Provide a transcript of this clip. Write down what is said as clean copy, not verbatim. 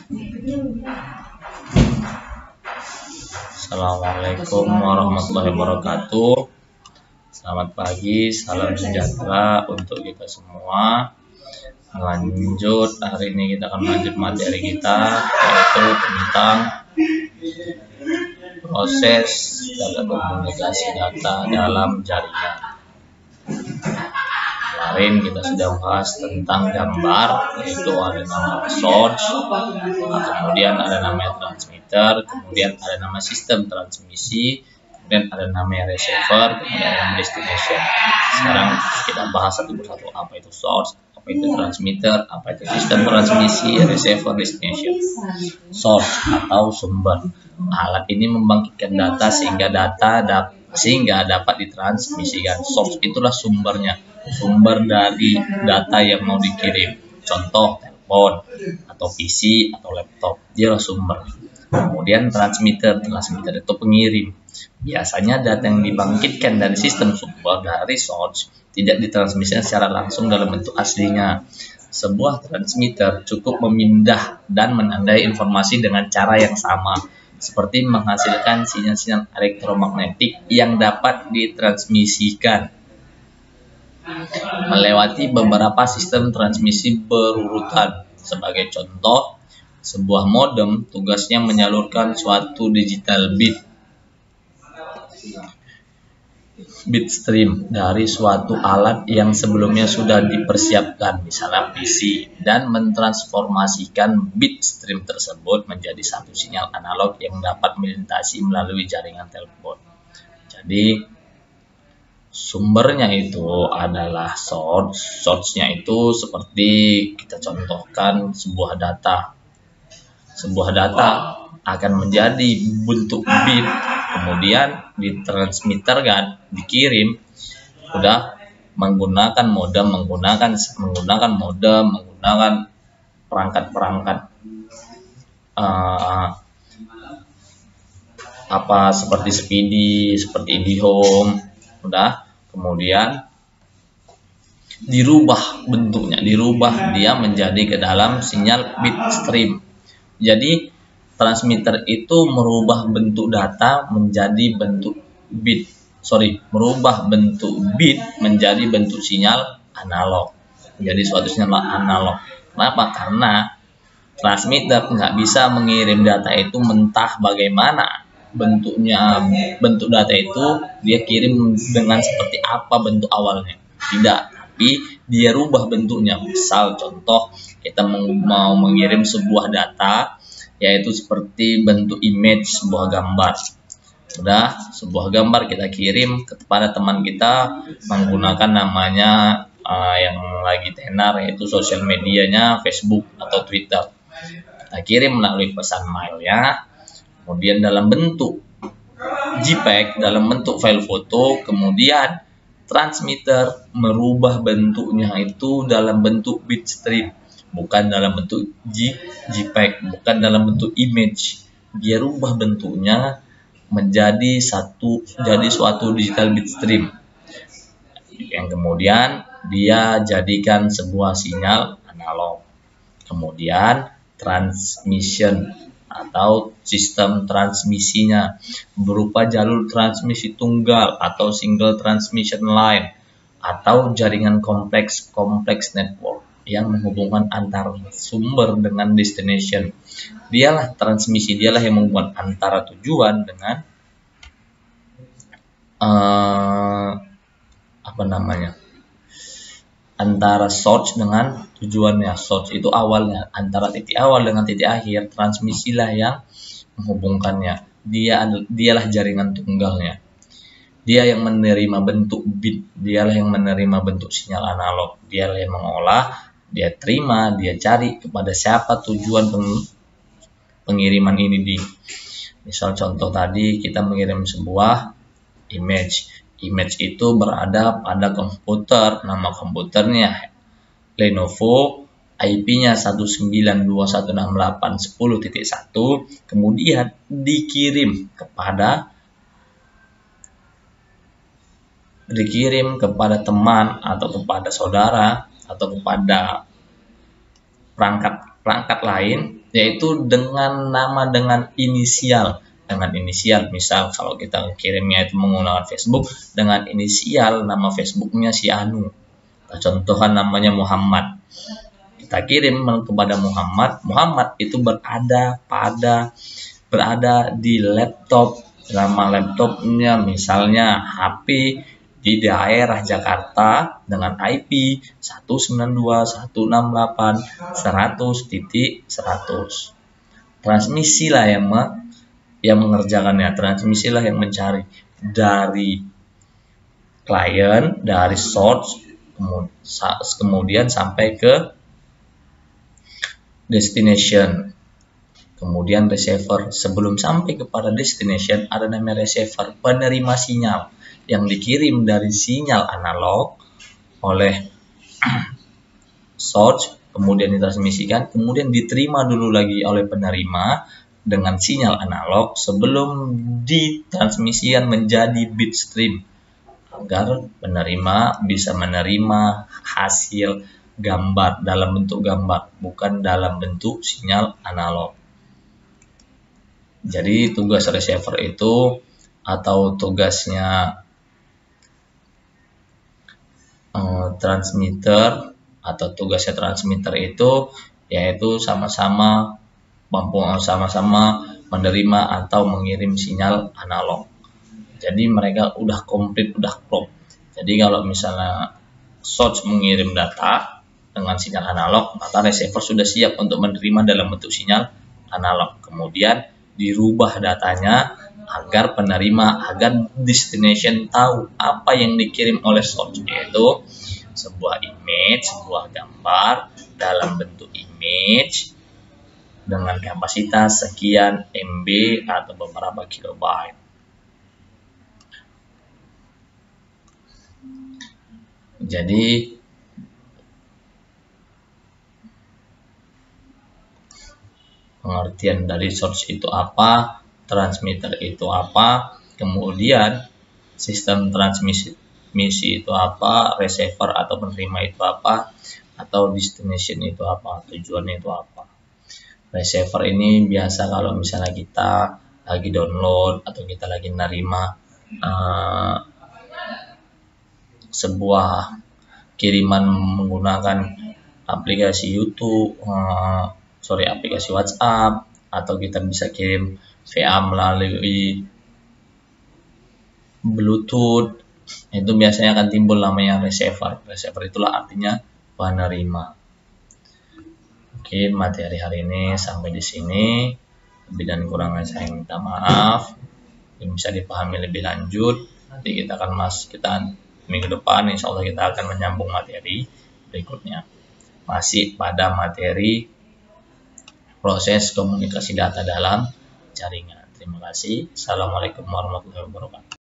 Assalamualaikum warahmatullahi wabarakatuh. Selamat pagi, salam sejahtera untuk kita semua. Lanjut, hari ini kita akan lanjut materi kita, yaitu tentang proses dalam komunikasi data dalam jaringan. Kemarin kita sudah bahas tentang gambar, yaitu ada nama source, kemudian ada nama transmitter, kemudian ada nama sistem transmisi, kemudian ada nama receiver, kemudian ada nama destination. Sekarang kita bahas satu persatu, apa itu source, apa itu transmitter, apa itu sistem transmisi, receiver, destination. Source atau sumber. Alat ini membangkitkan data sehingga dapat ditransmisikan. Source itulah sumbernya, sumber dari data yang mau dikirim. Contoh telepon atau PC atau laptop, dia sumber. Kemudian transmitter itu pengirim. Biasanya data yang dibangkitkan dari sistem sumber dari source tidak ditransmisikan secara langsung dalam bentuk aslinya. Sebuah transmitter cukup memindah dan menandai informasi dengan cara yang sama, seperti menghasilkan sinyal-sinyal elektromagnetik yang dapat ditransmisikan melewati beberapa sistem transmisi berurutan. Sebagai contoh, sebuah modem tugasnya menyalurkan suatu digital bit stream dari suatu alat yang sebelumnya sudah dipersiapkan, misalnya PC, dan mentransformasikan bit stream tersebut menjadi satu sinyal analog yang dapat melintasi melalui jaringan telepon. Jadi sumbernya itu adalah source. Source-nya itu seperti kita contohkan sebuah data. Sebuah data akan menjadi bentuk bit, kemudian ditransmitter kan, dikirim, udah menggunakan perangkat-perangkat seperti Speedy, seperti IndiHome, udah kemudian dirubah bentuknya, dia menjadi ke dalam sinyal bit stream. Jadi transmitter itu merubah bentuk data menjadi bentuk merubah bentuk bit menjadi bentuk sinyal analog, menjadi suatu sinyal analog. Kenapa? Karena transmitter nggak bisa mengirim data itu mentah bagaimana bentuknya. Bentuk data itu dia kirim dengan seperti apa bentuk awalnya, tidak, tapi dia rubah bentuknya. Misal contoh, kita mau mengirim sebuah data, yaitu seperti bentuk image, sebuah gambar. Udah, sebuah gambar kita kirim kepada teman kita menggunakan namanya yang lagi tenar, yaitu sosial medianya Facebook atau Twitter. Kita kirim melalui pesan mail ya. Kemudian dalam bentuk JPEG, dalam bentuk file foto, kemudian transmitter merubah bentuknya itu dalam bentuk bitstream, bukan dalam bentuk JPEG, bukan dalam bentuk image. Dia rubah bentuknya menjadi suatu digital bitstream yang kemudian dia jadikan sebuah sinyal analog. Kemudian transmission atau sistem transmisinya berupa jalur transmisi tunggal atau single transmission line atau jaringan kompleks network yang menghubungkan antara sumber dengan destination. Dialah yang menghubungkan antara tujuan dengan antara source dengan tujuannya. Source itu awalnya, antara titik awal dengan titik akhir, transmisilah yang menghubungkannya. Dialah jaringan tunggalnya. Dia yang menerima bentuk bit, dialah yang menerima bentuk sinyal analog, dialah yang mengolah, dia terima, dia cari kepada siapa tujuan pengiriman ini. Misal contoh tadi kita mengirim sebuah image itu berada pada komputer, nama komputernya Lenovo, IP-nya 192.168.10.1, kemudian dikirim kepada teman atau kepada saudara atau kepada perangkat lain yaitu dengan nama dengan inisial. Dengan inisial, misal kalau kita kirimnya itu menggunakan Facebook, dengan inisial nama Facebooknya si Anu, contohkan namanya Muhammad, kita kirim kepada Muhammad. Muhammad itu berada di laptop, nama laptopnya misalnya HP di daerah Jakarta dengan IP 192.168.100.100. Transmisilah yang mengerjakannya, transmisilah yang mencari dari klien, dari source, kemudian sampai ke destination, kemudian receiver. Sebelum sampai kepada destination ada namanya receiver, penerima sinyal yang dikirim dari sinyal analog oleh source, kemudian ditransmisikan, kemudian diterima dulu lagi oleh penerima dengan sinyal analog sebelum ditransmisikan menjadi bit stream, agar penerima bisa menerima hasil gambar dalam bentuk gambar, bukan dalam bentuk sinyal analog. Jadi tugas receiver itu, atau tugasnya transmitter, atau tugasnya transmitter itu yaitu sama-sama menerima atau mengirim sinyal analog. Jadi mereka udah komplit, udah klop. Jadi kalau misalnya source mengirim data dengan sinyal analog, maka receiver sudah siap untuk menerima dalam bentuk sinyal analog. Kemudian dirubah datanya agar destination tahu apa yang dikirim oleh source, yaitu sebuah image, sebuah gambar dalam bentuk image dengan kapasitas sekian MB atau beberapa kilobyte. Jadi pengertian dari source itu apa, transmitter itu apa, kemudian sistem transmisi itu apa, receiver atau penerima itu apa, atau destination itu apa, tujuannya itu apa. Receiver ini biasa kalau misalnya kita lagi download atau kita lagi nerima sebuah kiriman menggunakan aplikasi YouTube, aplikasi WhatsApp, atau kita bisa kirim VA melalui Bluetooth, itu biasanya akan timbul namanya receiver. Receiver itulah artinya penerima. Oke, materi hari ini sampai di sini. Lebih dan kurangnya saya minta maaf. Bisa dipahami lebih lanjut. Nanti kita minggu depan insya Allah kita akan menyambung materi berikutnya. Masih pada materi proses komunikasi data dalam jaringan. Terima kasih. Assalamualaikum warahmatullahi wabarakatuh.